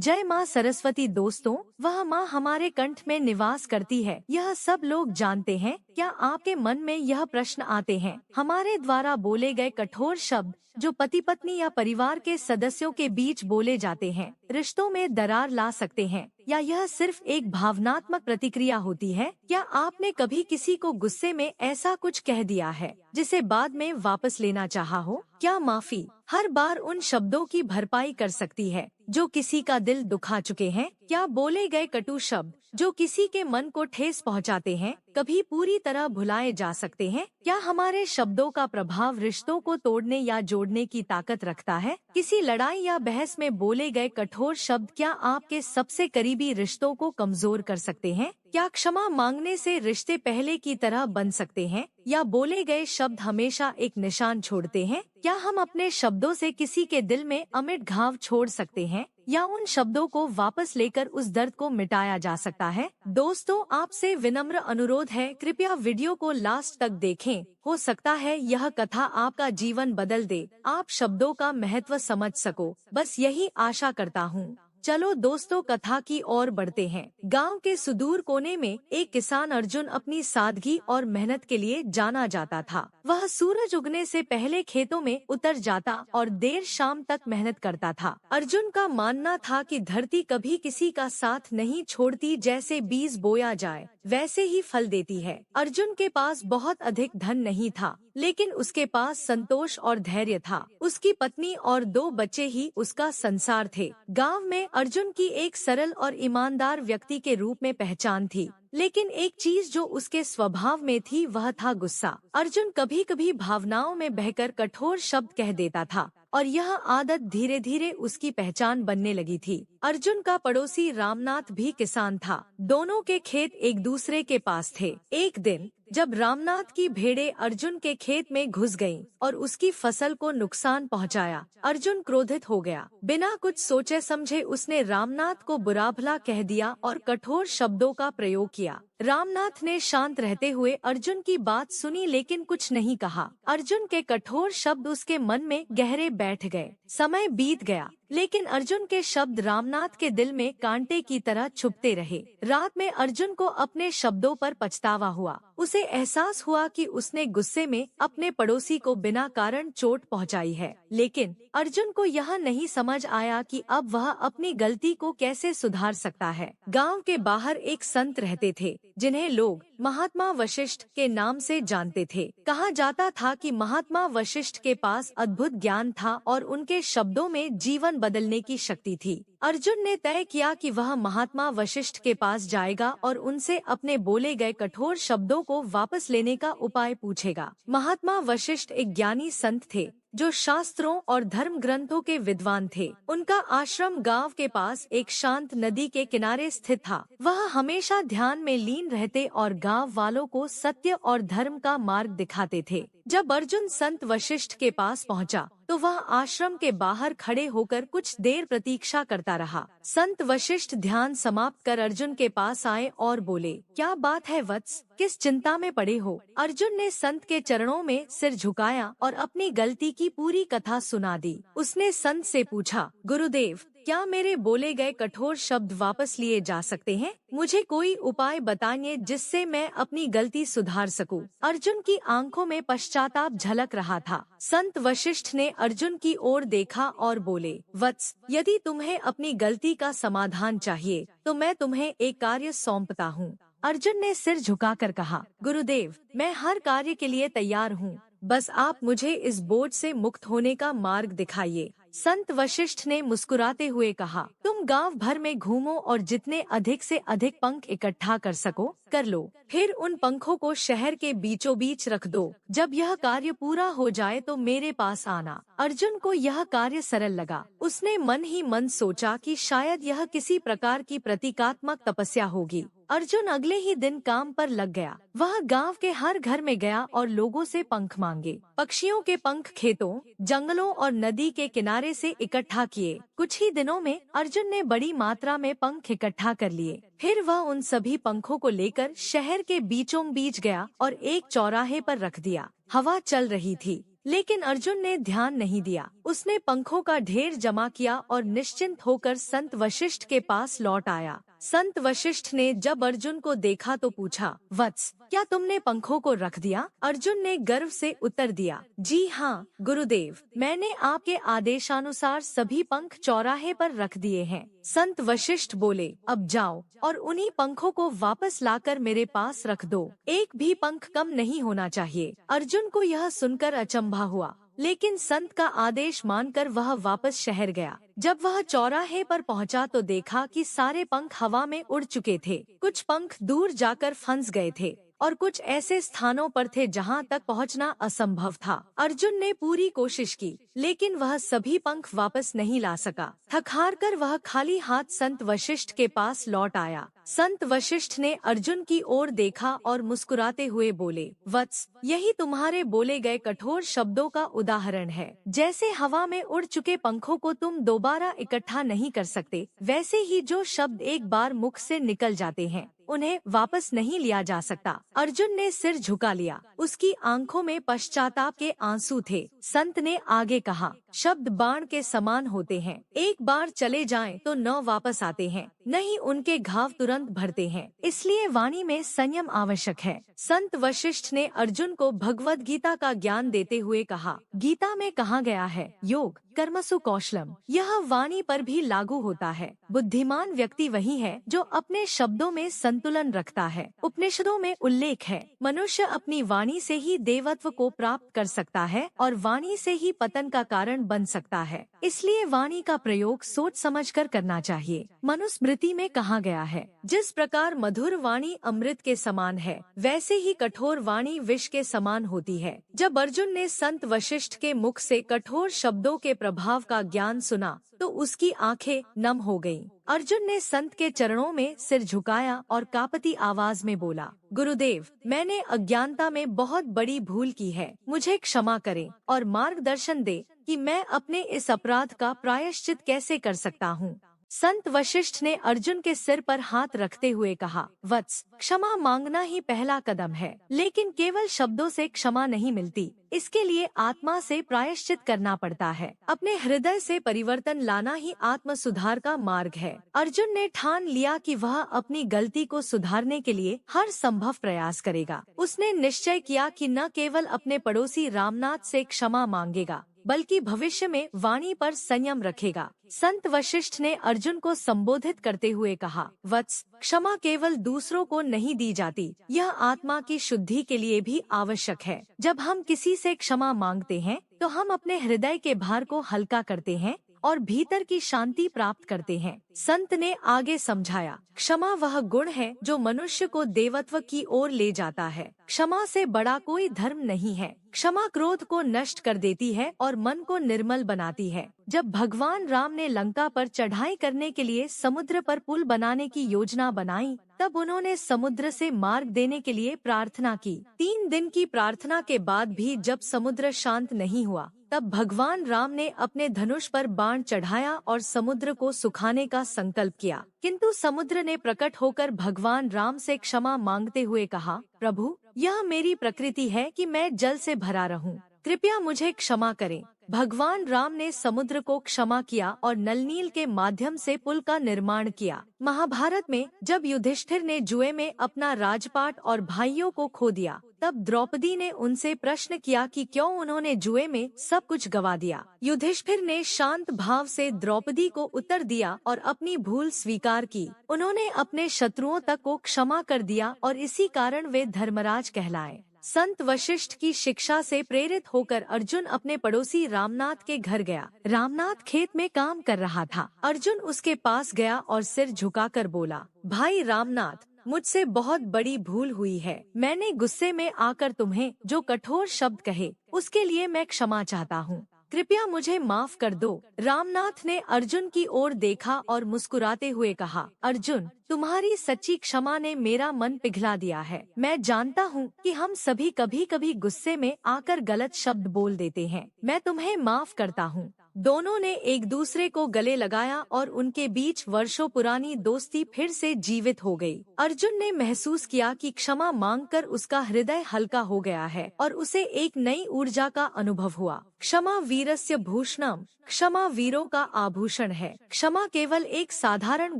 जय माँ सरस्वती। दोस्तों, वह माँ हमारे कंठ में निवास करती है, यह सब लोग जानते हैं। क्या आपके मन में यह प्रश्न आते हैं, हमारे द्वारा बोले गए कठोर शब्द जो पति पत्नी या परिवार के सदस्यों के बीच बोले जाते हैं, रिश्तों में दरार ला सकते हैं, या यह सिर्फ एक भावनात्मक प्रतिक्रिया होती है? क्या आपने कभी किसी को गुस्से में ऐसा कुछ कह दिया है जिसे बाद में वापस लेना चाहा हो? क्या माफी हर बार उन शब्दों की भरपाई कर सकती है जो किसी का दिल दुखा चुके हैं? क्या बोले गए कटु शब्द जो किसी के मन को ठेस पहुंचाते हैं, कभी पूरी तरह भुलाए जा सकते हैं? क्या हमारे शब्दों का प्रभाव रिश्तों को तोड़ने या जोड़ने की ताकत रखता है? किसी लड़ाई या बहस में बोले गए कठोर शब्द क्या आपके सबसे करीबी रिश्तों को कमजोर कर सकते हैं? क्या क्षमा मांगने से रिश्ते पहले की तरह बन सकते हैं, या बोले गए शब्द हमेशा एक निशान छोड़ते हैं? क्या हम अपने शब्दों से किसी के दिल में अमिट घाव छोड़ सकते हैं, या उन शब्दों को वापस लेकर उस दर्द को मिटाया जा सकता है? दोस्तों, आपसे विनम्र अनुरोध है, कृपया वीडियो को लास्ट तक देखें। हो सकता है यह कथा आपका जीवन बदल दे, आप शब्दों का महत्व समझ सको, बस यही आशा करता हूँ। चलो दोस्तों, कथा की ओर बढ़ते हैं। गांव के सुदूर कोने में एक किसान अर्जुन अपनी सादगी और मेहनत के लिए जाना जाता था। वह सूरज उगने से पहले खेतों में उतर जाता और देर शाम तक मेहनत करता था। अर्जुन का मानना था कि धरती कभी किसी का साथ नहीं छोड़ती, जैसे बीज बोया जाए वैसे ही फल देती है। अर्जुन के पास बहुत अधिक धन नहीं था, लेकिन उसके पास संतोष और धैर्य था। उसकी पत्नी और 2 बच्चे ही उसका संसार थे। गांव में अर्जुन की एक सरल और ईमानदार व्यक्ति के रूप में पहचान थी, लेकिन एक चीज जो उसके स्वभाव में थी वह था गुस्सा। अर्जुन कभी कभी भावनाओं में बहकर कठोर शब्द कह देता था, और यह आदत धीरे धीरे उसकी पहचान बनने लगी थी। अर्जुन का पड़ोसी रामनाथ भी किसान था। दोनों के खेत एक दूसरे के पास थे। एक दिन जब रामनाथ की भेड़ें अर्जुन के खेत में घुस गईं और उसकी फसल को नुकसान पहुंचाया, अर्जुन क्रोधित हो गया। बिना कुछ सोचे समझे उसने रामनाथ को बुरा भला कह दिया और कठोर शब्दों का प्रयोग किया। रामनाथ ने शांत रहते हुए अर्जुन की बात सुनी, लेकिन कुछ नहीं कहा। अर्जुन के कठोर शब्द उसके मन में गहरे बैठ गए। समय बीत गया, लेकिन अर्जुन के शब्द रामनाथ के दिल में कांटे की तरह चुभते रहे। रात में अर्जुन को अपने शब्दों पर पछतावा हुआ। उसे एहसास हुआ कि उसने गुस्से में अपने पड़ोसी को बिना कारण चोट पहुंचाई है, लेकिन अर्जुन को यह नहीं समझ आया कि अब वह अपनी गलती को कैसे सुधार सकता है। गांव के बाहर एक संत रहते थे, जिन्हें लोग महात्मा वशिष्ठ के नाम से जानते थे। कहा जाता था कि महात्मा वशिष्ठ के पास अद्भुत ज्ञान था और उनके शब्दों में जीवन बदलने की शक्ति थी। अर्जुन ने तय किया कि वह महात्मा वशिष्ठ के पास जाएगा और उनसे अपने बोले गए कठोर शब्दों को वापस लेने का उपाय पूछेगा। महात्मा वशिष्ठ एक ज्ञानी संत थे, जो शास्त्रों और धर्म ग्रंथों के विद्वान थे। उनका आश्रम गांव के पास एक शांत नदी के किनारे स्थित था। वह हमेशा ध्यान में लीन रहते और गांव वालों को सत्य और धर्म का मार्ग दिखाते थे। जब अर्जुन संत वशिष्ठ के पास पहुंचा, तो वह आश्रम के बाहर खड़े होकर कुछ देर प्रतीक्षा करता रहा। संत वशिष्ठ ध्यान समाप्त कर अर्जुन के पास आए और बोले, क्या बात है वत्स, किस चिंता में पड़े हो? अर्जुन ने संत के चरणों में सिर झुकाया और अपनी गलती की पूरी कथा सुना दी। उसने संत से पूछा, गुरुदेव, क्या मेरे बोले गए कठोर शब्द वापस लिए जा सकते हैं? मुझे कोई उपाय बताइए जिससे मैं अपनी गलती सुधार सकूं। अर्जुन की आंखों में पश्चाताप झलक रहा था। संत वशिष्ठ ने अर्जुन की ओर देखा और बोले, वत्स, यदि तुम्हें अपनी गलती का समाधान चाहिए तो मैं तुम्हें एक कार्य सौंपता हूँ। अर्जुन ने सिर झुकाकर कहा, गुरुदेव, मैं हर कार्य के लिए तैयार हूँ, बस आप मुझे इस बोझ से मुक्त होने का मार्ग दिखाइए। संत वशिष्ठ ने मुस्कुराते हुए कहा, तुम गांव भर में घूमो और जितने अधिक से अधिक पंख इकट्ठा कर सको कर लो। फिर उन पंखों को शहर के बीचों बीच रख दो। जब यह कार्य पूरा हो जाए तो मेरे पास आना। अर्जुन को यह कार्य सरल लगा। उसने मन ही मन सोचा कि शायद यह किसी प्रकार की प्रतीकात्मक तपस्या होगी। अर्जुन अगले ही दिन काम पर लग गया। वह गांव के हर घर में गया और लोगों से पंख मांगे। पक्षियों के पंख खेतों, जंगलों और नदी के किनारे से इकट्ठा किए। कुछ ही दिनों में अर्जुन ने बड़ी मात्रा में पंख इकट्ठा कर लिए। फिर वह उन सभी पंखों को लेकर शहर के बीचों बीच गया और एक चौराहे पर रख दिया। हवा चल रही थी, लेकिन अर्जुन ने ध्यान नहीं दिया। उसने पंखों का ढेर जमा किया और निश्चिंत होकर संत वशिष्ठ के पास लौट आया। संत वशिष्ठ ने जब अर्जुन को देखा तो पूछा, वत्स, क्या तुमने पंखों को रख दिया? अर्जुन ने गर्व से उत्तर दिया, जी हाँ गुरुदेव, मैंने आपके आदेशानुसार सभी पंख चौराहे पर रख दिए हैं। संत वशिष्ठ बोले, अब जाओ और उन्हीं पंखों को वापस लाकर मेरे पास रख दो। एक भी पंख कम नहीं होना चाहिए। अर्जुन को यह सुनकर अचंभा हुआ, लेकिन संत का आदेश मानकर वह वापस शहर गया। जब वह चौराहे पर पहुंचा तो देखा कि सारे पंख हवा में उड़ चुके थे। कुछ पंख दूर जाकर फंस गए थे और कुछ ऐसे स्थानों पर थे जहां तक पहुंचना असंभव था। अर्जुन ने पूरी कोशिश की, लेकिन वह सभी पंख वापस नहीं ला सका। थक-हार कर वह खाली हाथ संत वशिष्ठ के पास लौट आया। संत वशिष्ठ ने अर्जुन की ओर देखा और मुस्कुराते हुए बोले, वत्स, यही तुम्हारे बोले गए कठोर शब्दों का उदाहरण है। जैसे हवा में उड़ चुके पंखों को तुम दोबारा इकट्ठा नहीं कर सकते, वैसे ही जो शब्द एक बार मुख से निकल जाते हैं उन्हें वापस नहीं लिया जा सकता। अर्जुन ने सिर झुका लिया। उसकी आंखों में पश्चाताप के आंसू थे। संत ने आगे कहा, शब्द बाण के समान होते हैं। एक बार चले जाएं तो न वापस आते हैं, न ही उनके घाव तुरंत भरते हैं। इसलिए वाणी में संयम आवश्यक है। संत वशिष्ठ ने अर्जुन को भगवद गीता का ज्ञान देते हुए कहा, गीता में कहा गया है, योग कर्मसु कौशलम। यह वाणी पर भी लागू होता है। बुद्धिमान व्यक्ति वही है जो अपने शब्दों में संतुलन रखता है। उपनिषदों में उल्लेख है, मनुष्य अपनी वाणी से ही देवत्व को प्राप्त कर सकता है और वाणी से ही पतन का कारण बन सकता है। इसलिए वाणी का प्रयोग सोच समझकर करना चाहिए। मनुस्मृति में कहा गया है, जिस प्रकार मधुर वाणी अमृत के समान है, वैसे ही कठोर वाणी विष के समान होती है। जब अर्जुन ने संत वशिष्ठ के मुख से कठोर शब्दों के प्रभाव का ज्ञान सुना तो उसकी आंखें नम हो गईं। अर्जुन ने संत के चरणों में सिर झुकाया और कांपती आवाज में बोला, गुरुदेव, मैंने अज्ञानता में बहुत बड़ी भूल की है। मुझे क्षमा करें और मार्गदर्शन दे कि मैं अपने इस अपराध का प्रायश्चित कैसे कर सकता हूँ। संत वशिष्ठ ने अर्जुन के सिर पर हाथ रखते हुए कहा, वत्स, क्षमा मांगना ही पहला कदम है, लेकिन केवल शब्दों से क्षमा नहीं मिलती। इसके लिए आत्मा से प्रायश्चित करना पड़ता है। अपने हृदय से परिवर्तन लाना ही आत्म सुधार का मार्ग है। अर्जुन ने ठान लिया कि वह अपनी गलती को सुधारने के लिए हर संभव प्रयास करेगा। उसने निश्चय किया कि न केवल अपने पड़ोसी रामनाथ से क्षमा मांगेगा, बल्कि भविष्य में वाणी पर संयम रखेगा। संत वशिष्ठ ने अर्जुन को संबोधित करते हुए कहा, वत्स, क्षमा केवल दूसरों को नहीं दी जाती, यह आत्मा की शुद्धि के लिए भी आवश्यक है। जब हम किसी से क्षमा मांगते हैं तो हम अपने हृदय के भार को हल्का करते हैं और भीतर की शांति प्राप्त करते हैं। संत ने आगे समझाया, क्षमा वह गुण है जो मनुष्य को देवत्व की ओर ले जाता है। क्षमा से बड़ा कोई धर्म नहीं है। क्षमा क्रोध को नष्ट कर देती है और मन को निर्मल बनाती है। जब भगवान राम ने लंका पर चढ़ाई करने के लिए समुद्र पर पुल बनाने की योजना बनाई, तब उन्होंने समुद्र से मार्ग देने के लिए प्रार्थना की। 3 दिन की प्रार्थना के बाद भी जब समुद्र शांत नहीं हुआ, तब भगवान राम ने अपने धनुष पर बाण चढ़ाया और समुद्र को सुखाने का संकल्प किया। किंतु समुद्र ने प्रकट होकर भगवान राम से क्षमा मांगते हुए कहा, प्रभु, यह मेरी प्रकृति है कि मैं जल से भरा रहूं। कृपया मुझे क्षमा करें। भगवान राम ने समुद्र को क्षमा किया और नलनील के माध्यम से पुल का निर्माण किया। महाभारत में जब युधिष्ठिर ने जुए में अपना राजपाट और भाइयों को खो दिया, तब द्रौपदी ने उनसे प्रश्न किया कि क्यों उन्होंने जुए में सब कुछ गवा दिया। युधिष्ठिर ने शांत भाव से द्रौपदी को उत्तर दिया और अपनी भूल स्वीकार की। उन्होंने अपने शत्रुओं तक को क्षमा कर दिया और इसी कारण वे धर्मराज कहलाए। संत वशिष्ठ की शिक्षा से प्रेरित होकर अर्जुन अपने पड़ोसी रामनाथ के घर गया। रामनाथ खेत में काम कर रहा था। अर्जुन उसके पास गया और सिर झुकाकर बोला, भाई रामनाथ, मुझसे बहुत बड़ी भूल हुई है। मैंने गुस्से में आकर तुम्हें जो कठोर शब्द कहे, उसके लिए मैं क्षमा चाहता हूँ। कृपया मुझे माफ कर दो। रामनाथ ने अर्जुन की ओर देखा और मुस्कुराते हुए कहा, अर्जुन, तुम्हारी सच्ची क्षमा ने मेरा मन पिघला दिया है। मैं जानता हूँ कि हम सभी कभी कभी गुस्से में आकर गलत शब्द बोल देते हैं। मैं तुम्हें माफ करता हूँ। दोनों ने एक दूसरे को गले लगाया और उनके बीच वर्षों पुरानी दोस्ती फिर से जीवित हो गई। अर्जुन ने महसूस किया कि क्षमा मांगकर उसका हृदय हल्का हो गया है और उसे एक नई ऊर्जा का अनुभव हुआ। क्षमा वीरस्य भूषणम, क्षमा वीरों का आभूषण है। क्षमा केवल एक साधारण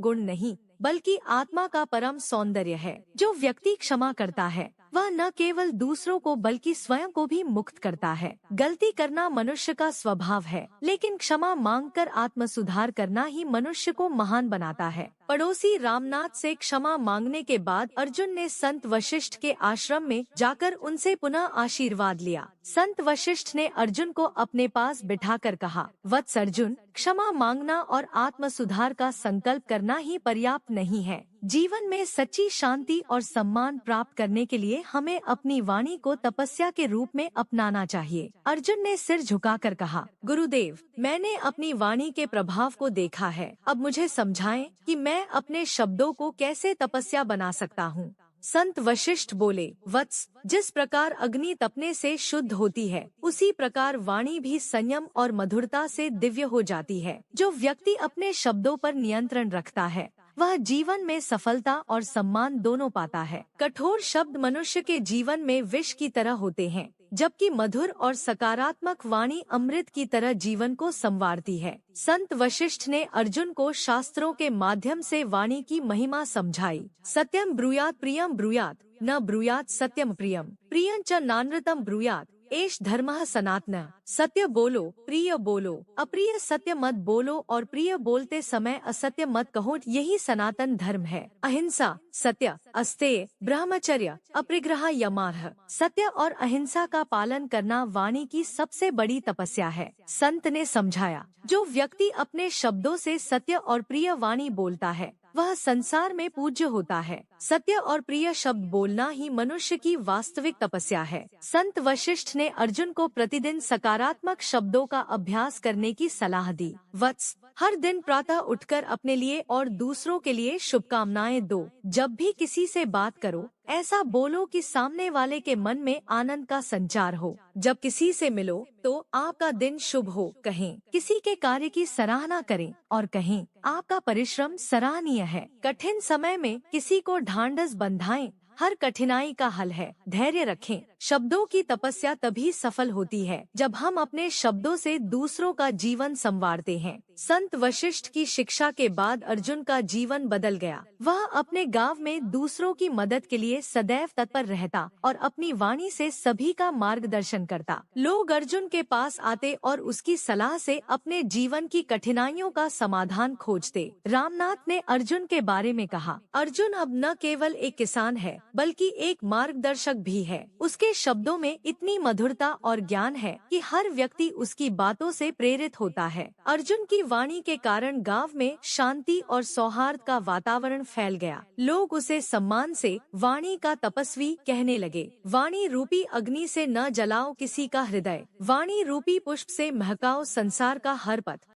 गुण नहीं बल्कि आत्मा का परम सौंदर्य है। जो व्यक्ति क्षमा करता है वह न केवल दूसरों को बल्कि स्वयं को भी मुक्त करता है। गलती करना मनुष्य का स्वभाव है, लेकिन क्षमा मांगकर आत्म सुधार करना ही मनुष्य को महान बनाता है। पड़ोसी रामनाथ से क्षमा मांगने के बाद अर्जुन ने संत वशिष्ठ के आश्रम में जाकर उनसे पुनः आशीर्वाद लिया। संत वशिष्ठ ने अर्जुन को अपने पास बिठाकर कहा, वत्स अर्जुन, क्षमा मांगना और आत्म सुधार का संकल्प करना ही पर्याप्त नहीं है। जीवन में सच्ची शांति और सम्मान प्राप्त करने के लिए हमें अपनी वाणी को तपस्या के रूप में अपनाना चाहिए। अर्जुन ने सिर झुकाकर कहा, गुरुदेव, मैंने अपनी वाणी के प्रभाव को देखा है। अब मुझे समझाएं कि मैं अपने शब्दों को कैसे तपस्या बना सकता हूँ। संत वशिष्ठ बोले, वत्स, जिस प्रकार अग्नि तपने से शुद्ध होती है, उसी प्रकार वाणी भी संयम और मधुरता से दिव्य हो जाती है। जो व्यक्ति अपने शब्दों पर नियंत्रण रखता है वह जीवन में सफलता और सम्मान दोनों पाता है। कठोर शब्द मनुष्य के जीवन में विष की तरह होते हैं, जबकि मधुर और सकारात्मक वाणी अमृत की तरह जीवन को संवारती है। संत वशिष्ठ ने अर्जुन को शास्त्रों के माध्यम से वाणी की महिमा समझाई। सत्यम ब्रूयात प्रियम ब्रूयात, न ब्रूयात सत्यम प्रियम, प्रियं च नानृतम ब्रूयात, एष धर्मः सनातन। सत्य बोलो, प्रिय बोलो, अप्रिय सत्य मत बोलो और प्रिय बोलते समय असत्य मत कहो, यही सनातन धर्म है। अहिंसा, सत्य, अस्तेय, ब्रह्मचर्य, अपरिग्रह यमार्ह। सत्य और अहिंसा का पालन करना वाणी की सबसे बड़ी तपस्या है। संत ने समझाया, जो व्यक्ति अपने शब्दों से सत्य और प्रिय वाणी बोलता है वह संसार में पूज्य होता है। सत्य और प्रिय शब्द बोलना ही मनुष्य की वास्तविक तपस्या है। संत वशिष्ठ ने अर्जुन को प्रतिदिन सकारात्मक शब्दों का अभ्यास करने की सलाह दी। वत्स, हर दिन प्रातः उठकर अपने लिए और दूसरों के लिए शुभकामनाएं दो। जब भी किसी से बात करो ऐसा बोलो कि सामने वाले के मन में आनंद का संचार हो। जब किसी से मिलो तो आपका दिन शुभ हो कहें। किसी के कार्य की सराहना करें और कहें, आपका परिश्रम सराहनीय है। कठिन समय में किसी को ढांढस बंधाएं, हर कठिनाई का हल है। धैर्य रखें। शब्दों की तपस्या तभी सफल होती है जब हम अपने शब्दों से दूसरों का जीवन संवारते हैं। संत वशिष्ठ की शिक्षा के बाद अर्जुन का जीवन बदल गया। वह अपने गांव में दूसरों की मदद के लिए सदैव तत्पर रहता और अपनी वाणी से सभी का मार्गदर्शन करता। लोग अर्जुन के पास आते और उसकी सलाह से अपने जीवन की कठिनाइयों का समाधान खोजते। रामनाथ ने अर्जुन के बारे में कहा, अर्जुन अब न केवल एक किसान है बल्कि एक मार्गदर्शक भी है। उसके शब्दों में इतनी मधुरता और ज्ञान है कि हर व्यक्ति उसकी बातों से प्रेरित होता है। अर्जुन की वाणी के कारण गांव में शांति और सौहार्द का वातावरण फैल गया। लोग उसे सम्मान से वाणी का तपस्वी कहने लगे। वाणी रूपी अग्नि से न जलाओ किसी का हृदय, वाणी रूपी पुष्प से महकाओ संसार का हर पथ।